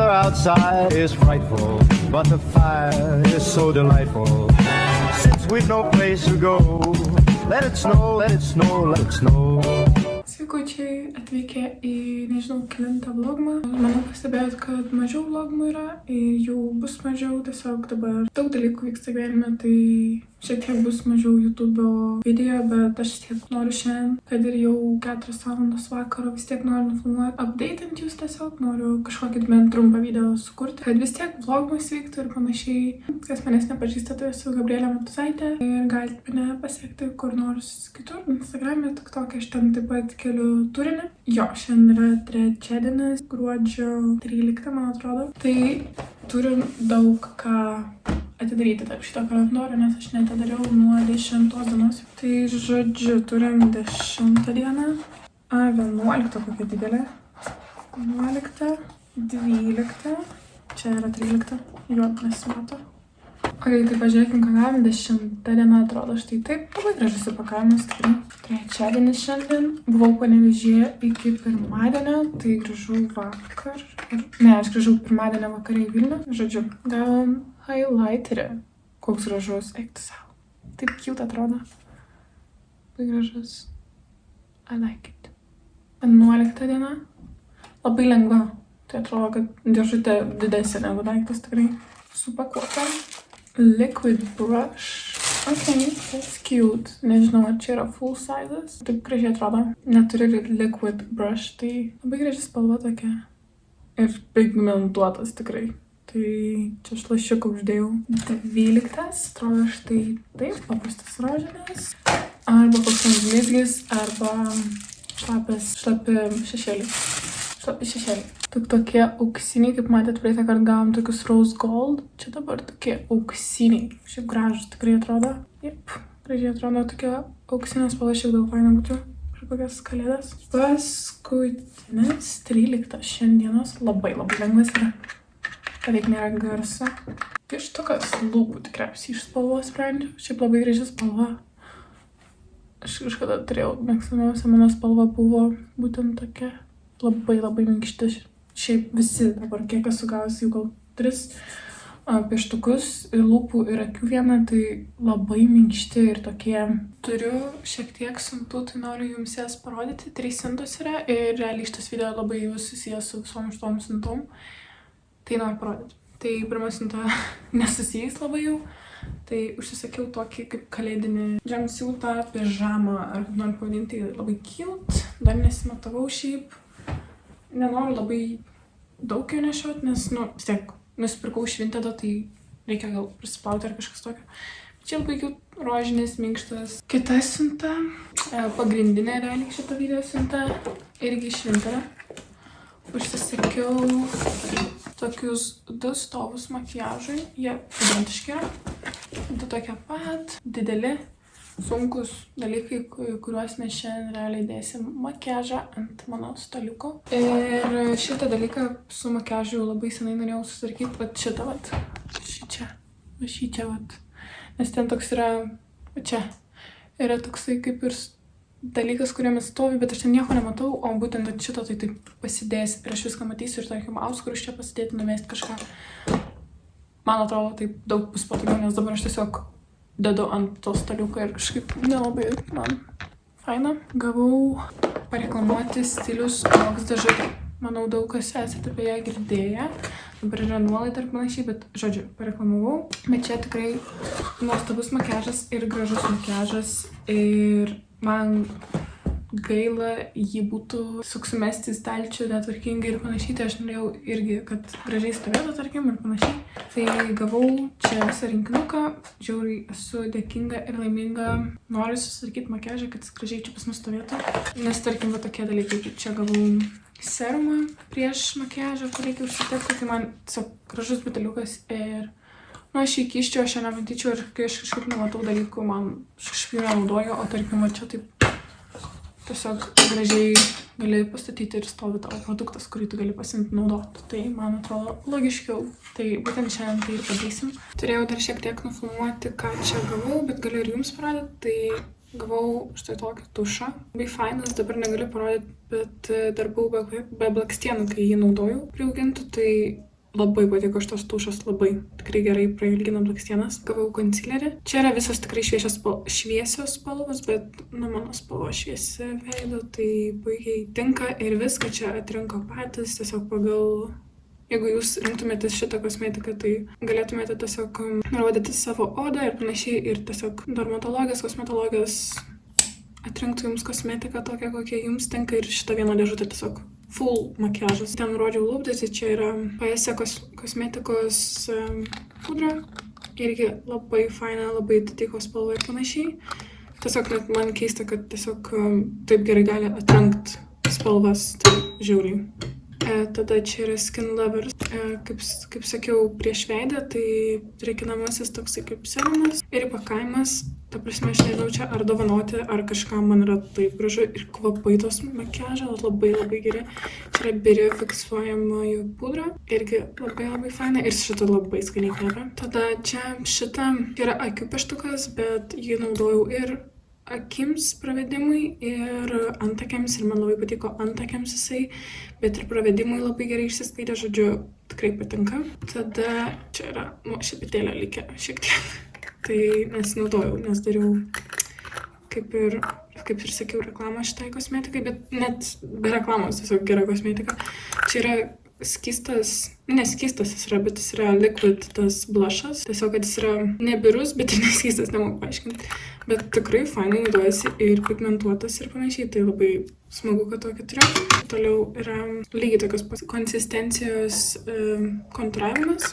weather outside is frightful, but the fire is so delightful. Since we've no place to go, let it snow, let it snow, let it snow. Sveikučiai, atvykę į, nežinau, kelintą vlogmą. Manau, pastebėjot, kad mažiau vlogmų yra ir jų bus mažiau. Tiesiog dabar daug dalykų vyksta gyvenime, tai šiek tiek bus mažiau YouTube'o video, bet aš tiek noriu šiandien, kad ir jau 4 valandos vakaro, vis tiek noriu nufilmuoti, update'int jūs tiesiog, noriu kažkokį bent trumpą video sukurti, kad vis tiek vlogmas vyktų ir panašiai. Kas manęs nepažįsta, tai esu Gabrielė Matuzaitė ir galite mane pasiekti kur nors kitur, Instagram'e, TikTok'e, aš ten taip pat keliu turinį. Jo, šiandien yra trečiadienis, gruodžio 13, man atrodo. Tai turim daug ką atidaryti tarp šito kalendorių, nes aš netidariau nuo 10 dienos. Tai žodžiu, turim 10 dieną, 11 kokia didelė, 11, 12, čia yra 13, jo nesimato. Tai pažiūrėkim, ką gavom, 10 diena atrodo štai taip, labai gražus įpakavimas, tikrai. Trečiadienis šiandien, buvau Panevėžyje iki pirmadienio, tai grįžau vakar, aš grįžau pirmadienio vakarą į Vilnių, žodžiu, gavom highlighterį, koks gražus, eik tu savo, taip cute atrodo, labai gražus, I like it. 11 diena, labai lengva, tai atrodo, kad dėžutė didesnė negu daiktas tikrai, supakuota. Liquid brush. Ok, that's cute. Nežinau, ar čia yra full sizes. Taip gražiai atrodo. Neturi liquid brush, tai labai graži spalva tokia. Ir pigmentuotas tikrai. Tai čia aš lašiuką uždėjau. 12. Atrodo štai taip, paprastas rožinis. Arba koks nors blizgis, arba šlapi šešėliai. Tik tokie auksiniai, kaip matėt, praeitą kartą gavom tokius rose gold. Čia dabar tokie auksiniai. Šiaip gražus tikrai atrodo. Jep, gražiai atrodo tokia auksinė spalva, šiaip gal faina būtų. Prie kokias kalėdas. Paskutinis 13 šiandienos. Labai lengvas yra. Beveik nėra garso. Pieštukas lūpų tikriausiai iš spalvos sprendžiu. Šiaip labai graži spalva. Aš kažkada turėjau mėgstamiausia mano spalva buvo būtent tokia. Labai minkšti. Šiaip visi dabar, kiek esu gavus jau gal 3 pieštukus ir lūpų ir akių vieną, tai labai minkšti ir tokie. Turiu šiek tiek siuntų, tai noriu jums jas parodyti. 3 siuntos yra ir realiai šitas video labai susijęs su visom šitom siuntom. Tai noriu parodyti. Tai pirma siunta nesusijęs labai jau. Tai užsisakiau tokį kaip kalėdinį jumpsuitą, pižamą, ar kaip noriu pavadinti, labai cute. Dar nesimatavau šiaip. Nenoriu labai daug jo nešioti, nes, vis tiek, nusipirkau Vintedo, tai reikia gal prisiplauti ar kažkas tokio. Čia labai cute, rožinis, minkštas. Kita siunta, pagrindinė realiai šito video siunta, irgi iš Vintedo. Užsisakiau tokius 2 stovus makiažui, jie identiški, 2 tokie pat, dideli, sunkus dalykai, kuriuos mes šiandien realiai dėsim makiažą ant mano staliuko. Ir šitą dalyką su makiažu labai senai norėjau susitvarkyti, vat šitą, vat. Šičia, vat. Nes ten toks yra, čia, yra toksai kaip ir dalykas, kuriame stovi, bet aš ten nieko nematau, o būtent ant šito tai taip pasidės ir aš viską matysiu ir tarkim auskarus čia pasidėti, numesti kažką. Man atrodo, taip daug bus patogiau, nes dabar aš tiesiog dedu ant to staliuko ir kažkaip nelabai man faina. Gavau pareklamuoti stilius Vox dėžutę. Manau, daug kas esate apie ją girdėję. Dabar yra nuolaida ir panašiai, bet žodžiu, pareklamavau. Bet čia tikrai nuostabus makiažas ir gražus makiažas. Ir man gaila jį būtų sumesti į stalčių netvarkingai ir panašiai, tai aš norėjau irgi, kad gražiai stovėtų, tarkim, ir panašiai. Tai gavau čia visą rinkinuką, žiauriai esu dėkinga ir laiminga, noriu susitvarkyti makiažą, kad jis gražiai čia pas mus stovėtų. Nes, tarkim, va tokie dalykai, kaip čia gavau serumą prieš makiažą, kur reikia užsitekti, tai man tiesiog gražus buteliukas ir aš jį kiščiau, aš ją nematyčiau ir kai aš kažkaip nematau dalykų, man kažkaip jų nenaudoju, o tarkim, va čia taip tiesiog gražiai gali pastatyti ir stovi tavo produktas, kurį tu gali pasiimti naudoti. Tai man atrodo logiškiau. Tai būtent šiandien tai ir padarysim. Turėjau dar šiek tiek nufilmuoti, ką čia gavau, bet galiu ir jums parodyti. Tai gavau štai tokį tušą. Labai fainas, dabar negaliu parodyti, bet dar buvau be blakstienų, kai jį naudojau priaugintų. Tai labai patiko šitos tušas, labai tikrai gerai prailgina blakstienas. Gavau konsilerį. Čia yra visos tikrai šviesios spalvos, bet mano spalva šviesi veido, tai puikiai tinka ir viską čia atrinko patys, tiesiog pagal... Jeigu jūs rinktumėtės šitą kosmetiką, tai galėtumėte tiesiog rodyti savo odą ir panašiai, ir tiesiog dermatologijos, kosmetologijos atrinktų jums kosmetiką tokią, kokia jums tinka, ir šitą vieną dėžutę tiesiog full makiažas. Ten rodžiau lūpdasi, čia yra PSE kosmetikos pudra, irgi labai faina, labai atitiko spalva ir panašiai. Tiesiog net man keista, kad tiesiog taip gerai gali atrinkti spalvas, tai žiauriai. Tada čia yra Skin Lovers, kaip sakiau, prieš veidą, tai drėkinamasis toksai kaip serumas ir įpakavimas. Ta prasme, aš nežinau čia ar dovanoti, ar kažkam, man yra taip gražu ir kvapai tos makiažo, labai labai geri. Čia yra Biri fiksuojamoji pudra, irgi labai faina ir šitą labai skaniai kvepia. Tada čia šitą yra akių pieštukas, bet jį naudojau ir akims pravedimui ir antakiams, ir man labai patiko antakiams jisai, bet ir pravedimui labai gerai išsiskaidė, žodžiu, tikrai patinka. Tada čia yra šepetėlė likę šiek tiek, tai nesinaudojau, nes dariau kaip ir sakiau reklamą šitai kosmetikai, bet net be reklamos tiesiog gera kosmetika. Čia yra skystas, neskystas jis yra, bet jis yra liquid tas blushas. Tiesiog, kad jis yra nebirus, bet ir neskystas, nemoku paaiškinti. Bet tikrai fainai naudojasi ir pigmentuotas ir panašiai, tai labai smagu, kad tokį turiu. Toliau yra lygiai tokios konsistencijos kontūravimas.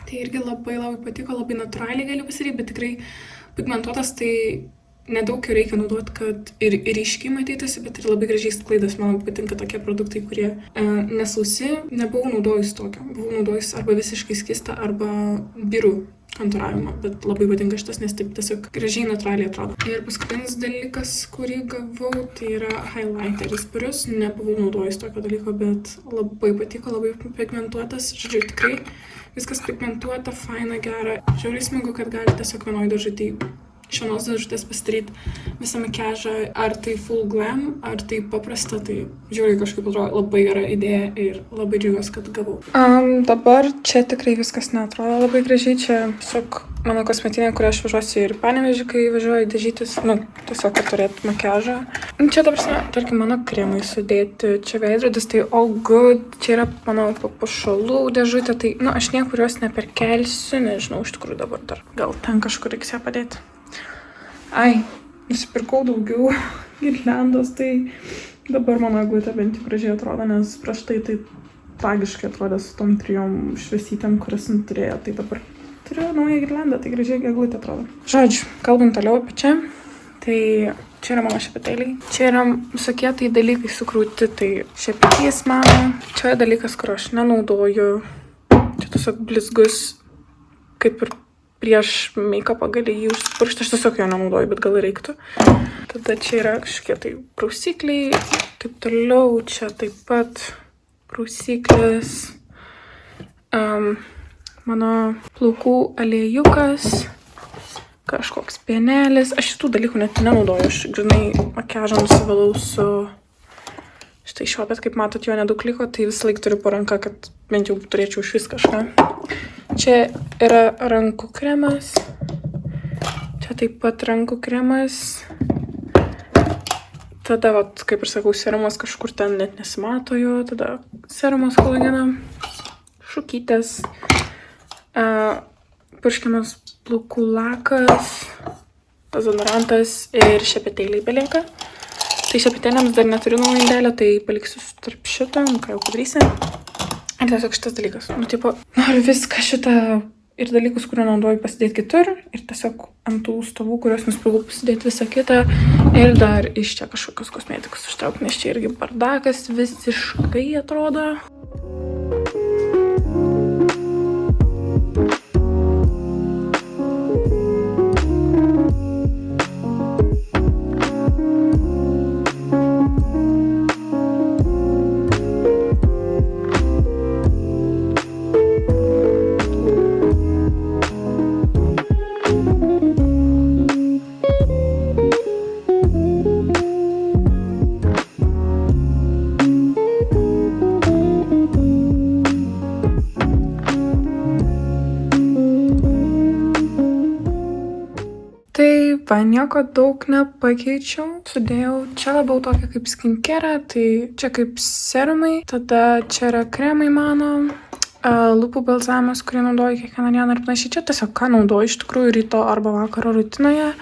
Tai irgi labai patiko, labai natūraliai galiu pasirinkti, bet tikrai pigmentuotas, tai nedaug jo reikia naudoti, kad ir ryškiai matytųsi, bet ir labai gražiai sklaidas. Man patinka tokie produktai, kurie nesausi. Nebuvau naudojus tokio. Buvau naudojus arba visiškai skystą, arba birų kontūravimą, bet labai patinka šitas, nes taip tiesiog gražiai natūraliai atrodo. Ir paskutinis dalykas, kurį gavau, tai yra highlighteris birus. Nebuvau naudojus tokio dalyko, bet labai patiko, labai pigmentuotas. Žodžiu, tikrai viskas pigmentuota, faina, gera. Žiauriai smagu, kad gali tiesiog vienoj dėžutėj iš vienos dėžutės pasidaryt visą makiažą, ar tai full glam, ar tai paprasta, tai žiūrėjau kažkaip atrodo labai gera idėja ir labai džiaugiuosi, kad gavau. Dabar čia tikrai viskas neatrodo labai gražiai, čia tiesiog mano kosmetinė, kurią aš važiuosiu ir Panevėžį, kai važiuoju dažytis, tiesiog, kad turėtų makiažą. Čia dabar, tarkim, mano kremai sudėti, čia veidrodis, tai all good, čia yra mano papuošalų dėžutė, tai, aš niekur jos neperkelsiu, nežinau, iš tikrųjų dabar dar, gal ten kažkur reiks ją padėti. Ai, nusipirkau daugiau girliandos, tai dabar mano eglutė bent jau gražiai atrodo, nes prieš tai tragiškai atrodė su tom 3 šviesytėm, kurias turėjo, tai dabar turiu naują girliandą, tai gražiai eglutė atrodo. Žodžiu, kalbant toliau apie čia, tai čia yra mano šepetėliai, čia yra visokie tai dalykai sukrūti, tai šepetys mano, čia yra dalykas, kur aš nenaudoju, čia tiesiog blizgus, kaip ir prieš make-upą gali jį užspuršti, aš tiesiog jo nenaudoju, bet gal reiktų. Tada čia yra kažkokie tai prausikliai, taip toliau, čia taip pat prausiklis, mano plaukų aliejukas, kažkoks pienelis, aš šitų dalykų net nenaudoju, aš grynai makiažą nusivalau su štai šio, bet kaip matot, jo nedaug liko, tai visą laik turiu po ranką, kad bent jau turėčiau iš vis kažką. Čia yra rankų kremas, čia taip pat rankų kremas, tada, kaip ir sakau, serumas kažkur ten net nesimato jo, tada serumas kolageno, šukytės, purškiamas plaukų lakas, dezodorantas ir šepetėliai belieka. Tai šepetėliams dar neturiu naujo indelio, tai paliksiu tarp šito, ką jau padarysi. Ir tiesiog šitas dalykas. Noriu viską šitą ir dalykus, kuriuo naudoju, pasidėti kitur. Ir tiesiog ant tų stovų, kuriuos nusipirkau, pasidėti visą kitą. Ir dar iš čia kažkokios kosmetikos ištraukti, nes čia irgi bardakas visiškai atrodo. šiaip va, nieko daug nepakeičiau. Sudėjau čia labiau tokia kaip skincare, tai čia kaip serumai, tada čia yra kremai mano, lūpų balzamas, kurį naudoju kiekvieną dieną ir panašiai. Čia tiesiog ką naudoju iš tikrųjų ryto arba vakaro rutinoje.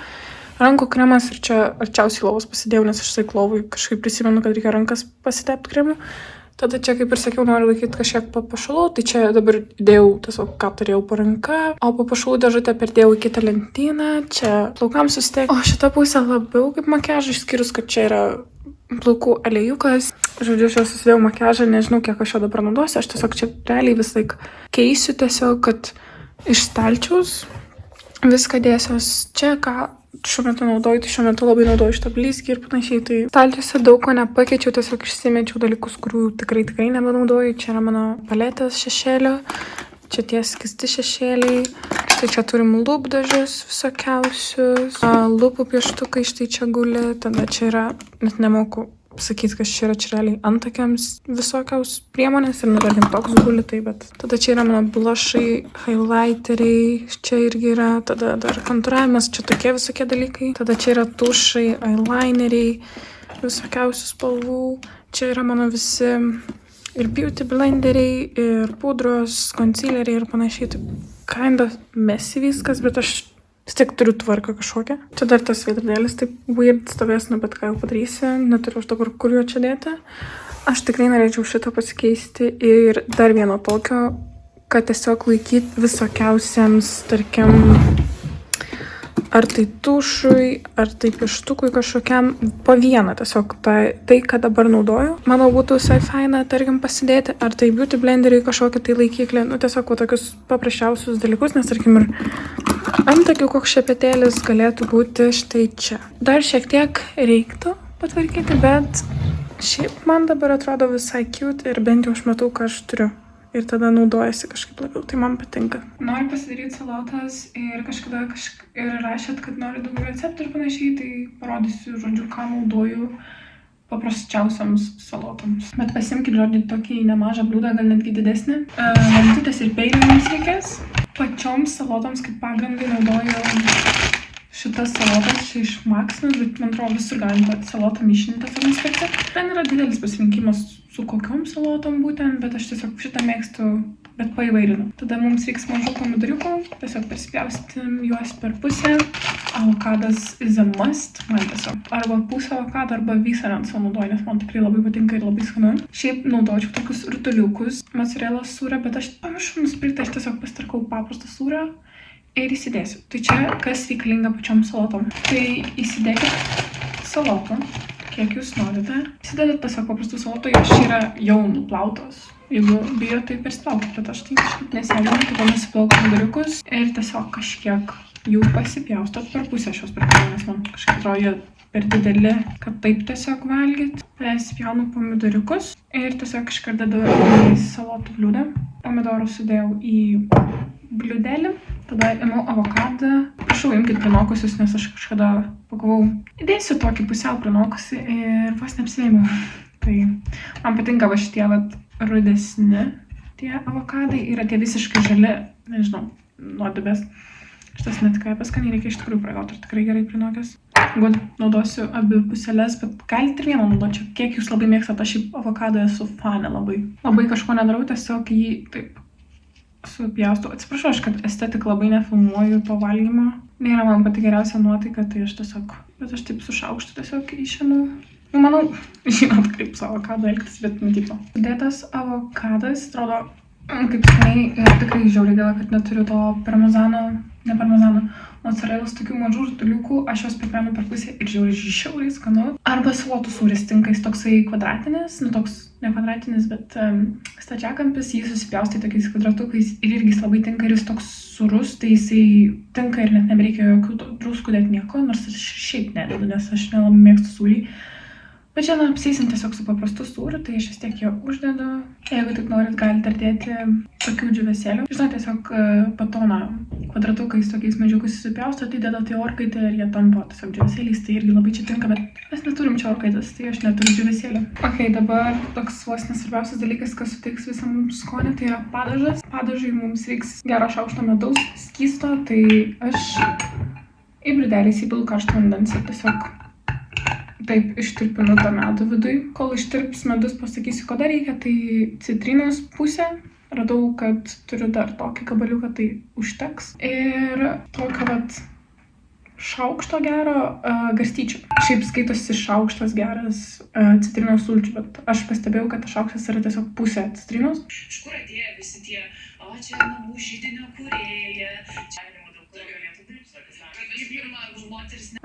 Rankų kremas ir čia arčiausiai lovos pasidėjau, nes aš lovui kažkaip prisimenu, kad reikia rankas pasitepti kremu. Tada čia, kaip ir sakiau, noriu laikyti kažkiek papuošalų, tai čia dabar dėjau tiesiog, ką turėjau po ranka, o papuošalų dėžutę perdėjau į kitą lentyną, čia plaukams susitek. O šita pusė labiau kaip makiažas, išskyrus, kad čia yra plaukų aliejukas. Žodžiu, aš jau susidėjau makiažą, nežinau, kiek aš jo dabar naudosiu, aš tiesiog čia realiai vis laik keisiu tiesiog, kad iš stalčiaus viską dėsiuos čia, ką šiuo metu naudoju, tai šiuo metu labai naudoju šitą blizgį ir panašiai, tai stalčiuose daug ko nepakeičiau, tiesiog išsimečiau dalykus, kurių tikrai nebenaudoju. Čia yra mano paletės šešėlio, čia tie skisti šešėliai, štai čia turim lūpdažius visokiausius, lūpų pieštukai štai čia guli, tada čia yra, net nemoku sakyti, kad čia realiai antakiams visokiaus priemonės ir nutarkim toks guli, tai bet tada čia yra mano blushai, highlighteriai, čia irgi yra, tada dar kontūravimas, čia tokie visokie dalykai, tada čia yra tušai, eyelineriai, visokiausių spalvų, čia yra mano visi ir beauty blenderiai, ir pudros, concealeriai ir panašiai, tai kinda messy viskas, bet aš vis tiek turiu tvarką kažkokią. Čia dar tas veidrodėlis taip weird stovės, bet ką jau padarysi, neturiu aš dabar kur jo čia dėti. Aš tikrai norėčiau šitą pasikeisti ir dar vieno tokio, kad tiesiog laikyti visokiausiams, tarkim, ar tai tušui, ar tai pieštukui kažkokiam po vieną tiesiog tai, ką dabar naudoju. Manau, būtų visai faina, tarkim, pasidėti, ar tai beauty blenderiai kažkokį tai laikiklį, tiesiog tokius paprasčiausius dalykus, nes tarkim ir antakių koks šepetėlis galėtų būti štai čia. Dar šiek tiek reiktų patvarkyti, bet šiaip man dabar atrodo visai cute ir bent jau aš matau, ką aš turiu. Ir tada naudojasi kažkaip labiau, tai man patinka. Noriu pasidaryti salotas ir kažkada ir rašėt, kad noriu daugiau receptų ir panašiai, tai parodysiu, žodžiu, ką naudoju paprasčiausiams salotoms. Bet pasimkit, žodžiu, tokį nemažą bliūdą, gal netgi didesnį. Lentutės ir peilių jums reikės. Pačioms salotoms kaip pagrindai naudoju šitas salotas čia iš Maximus, bet man atrodo visur galima salotą mišinį tiesiog nusipirkti. Ten yra didelis pasirinkimas su kokiom salotom būtent, bet aš tiesiog šitą mėgstu, bet paįvairinu. Tada mums reiks mažų pomidoriukų, tiesiog perspjaustytim juos per pusę. Avokadas is a must, man tiesiog. Arba pusę avokado, arba visą ant savo naudoju, nes man tikrai labai patinka ir labai skanu. Šiaip naudočiau tokius rutuliukus, mozzarellos sūrio, bet aš pamiršau nusipirkti, aš tiesiog pasitarkau paprastą sūrio ir įsidėsiu. Tai čia kas reikalinga pačiom salotom. Tai įsidėkit salotų, kiek jūs norite. Įsidedat tiesiog paprastų salotų, jos čia yra jau nuplautos. Jeigu bijo, tai persiplaukit, bet aš tai kažkaip nesėdinu, tada nusiplauk pomidoriukus ir tiesiog kažkiek jų pasipjaustot per pusę šios priemonės, nes man kažkaip atrodo jie per dideli, kad taip tiesiog valgyt. Persipjaunu pomidoriukus ir tiesiog iškart dedu į salotų bliūdą. Pomidorus sudėjau į bliūdelį, tada ėmiau avokadą. Prašau, imkit prinokusius, nes aš kažkada pagalvojau, įdėsiu tokį pusiau prinokusį ir vos neapsivėmiau. Tai man patinka va šitie rudesni tie avokadai, yra tie visiškai žali, nežinau, nuodibės. Šitas netikrai paskaniai, reikia iš tikrųjų pragauti, ir tikrai gerai prinokęs. Gal naudosiu abi puselės, bet galite ir vieną naudoti, kiek jūs labai mėgstate, aš šiaip avokadą esu fanė labai. Labai kažko nedarau, tiesiog jį taip supjaustau. Atsiprašau, aš kad estetik labai nefilmuoju to valgymo. Nėra man pati geriausia nuotaika, tai aš tiesiog, bet aš taip su šaukštu tiesiog išėmiau. Nu, manau, žinot, kaip su avokado elgtis, bet tipo. Dėtas avokadas, atrodo, kaip skaniai ir tikrai žiauriai gaila, kad neturiu to mozzarellos tokių mažų rutuliukų, aš juos pripjaunu per pusę ir žiauriai skanu. Arba salotų sūris tinka, jis toksai kvadratinis, nu toks ne kvadratinis, bet stačiakampis, jį susipjaustai tokiais kvadratukais ir irgi jis labai tinka ir jis toks sūrus, tai jisai tinka ir net nebereikia jokių druskų dėti nieko, nors aš šiaip nededu, nes aš nelabai mėgstu sūrį. Bet šiandien apseisim tiesiog su paprastu sūriu, tai aš vis tiek jo uždedu. Jeigu tik norit, galite dėti tokių džiūvėsėlių. Žinot, tiesiog batoną kvadratukais tokiais mažiukais susipjaustot, įdedat į orkaitę ir jie tampa tiesiog džiūvėsėliais, tai irgi labai čia tinka, bet mes neturim čia orkaitės, tai aš neturiu džiūvėsėlių. Ok, dabar toks vos nesvarbiausias dalykas, kas suteiks visą mums skonį, tai yra padažas. Padažui mums reiks gero šaukšto medaus skysto, tai aš Į bliūdelį įpilu karšto vandens ir tiesiog taip ištirpinu tą medų viduj. Kol ištirps medus, pasakysiu, ko dar reikia, tai citrinos pusę. Radau, kad turiu dar tokį gabaliuką, tai užteks. Ir tokio vat šaukšto gero garstyčių. Šiaip skaitosi šaukštas geras citrinos sulčių, bet aš pastebėjau, kad šaukštas yra tiesiog pusė citrinos. Iš kur atėjo visi tie, čia namų židinio kūrėja, čia daug galėtų dirbti.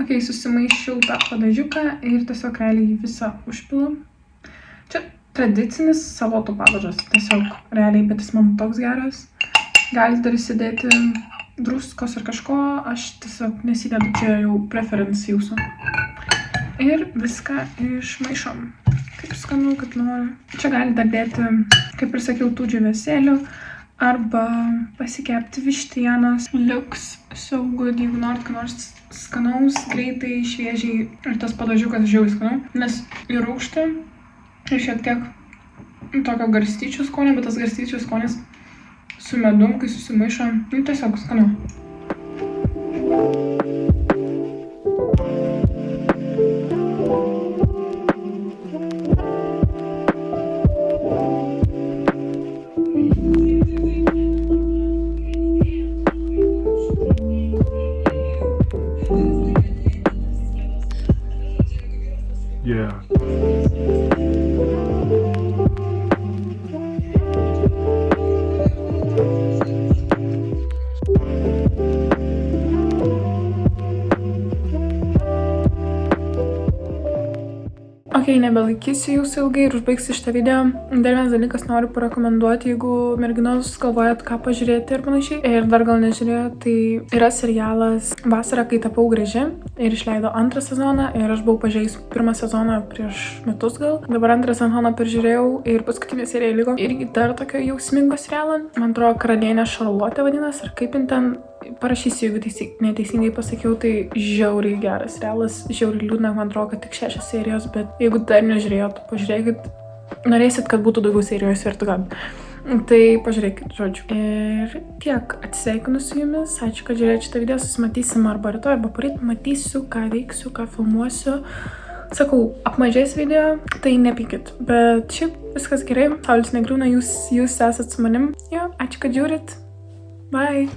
Ok, susimaišiau tą padažiuką ir tiesiog realiai jį visą užpilu. Čia tradicinis salotų padažas, tiesiog realiai, bet jis man toks geras. Galite dar įsidėti druskos ar kažko, aš tiesiog nesidedu, čia jau preference jūsų. Ir viską išmaišom. Kaip skanu, kaip noriu. Čia galite dar dėti, kaip ir sakiau, tų džiūvėsėlių arba pasikepti vištienos. Looks so good, jeigu norit ką nors skanaus, greitai, šviežiai. Ir tas padažiukas žiauriai skanu, nes į rūgštį ir šiek tiek tokio garstyčių skonio, bet tas garstyčių skonis su medum, kai susimaišo, tiesiog skanu. Yeah. Ok, nebelaikysiu jūsų ilgai ir užbaigsiu šitą video. Dar vienas dalykas noriu parekomenduoti, jeigu merginos galvojat, ką pažiūrėti ir panašiai. Ir dar gal nežiūrėjau, tai yra serialas Vasarą, kai tapau graži. Ir išleido 2 sezoną. Ir aš buvau pažiūrėjus 1 sezoną prieš metus gal. Dabar 2 sezoną peržiūrėjau ir paskutinė serija liko. Irgi dar tokio jausmingo serialo. Man atrodo, Karalienė Šarlotė vadinas. Ar kaip ten parašysiu, jeigu neteisingai pasakiau, tai žiauriai geras serialas. Žiauriai liūdna, man atrodo, kad tik 6 serijos, bet jeigu dar nežiūrėjot, pažiūrėkit. Norėsit, kad būtų daugiau serijos ir tu kad. Tai pažiūrėkit, žodžiu. Ir tiek, atsisveikinu su jumis. Ačiū, kad žiūrėjote šitą video. Susimatysim arba rytoj, arba poryt. Matysiu, ką veiksiu, ką filmuosiu. Sakau, apmažės video, tai nepykit. Bet šiaip viskas gerai. Saulis negriūna, jūs esat su manim. Jo, ačiū, kad žiūrit. Bye.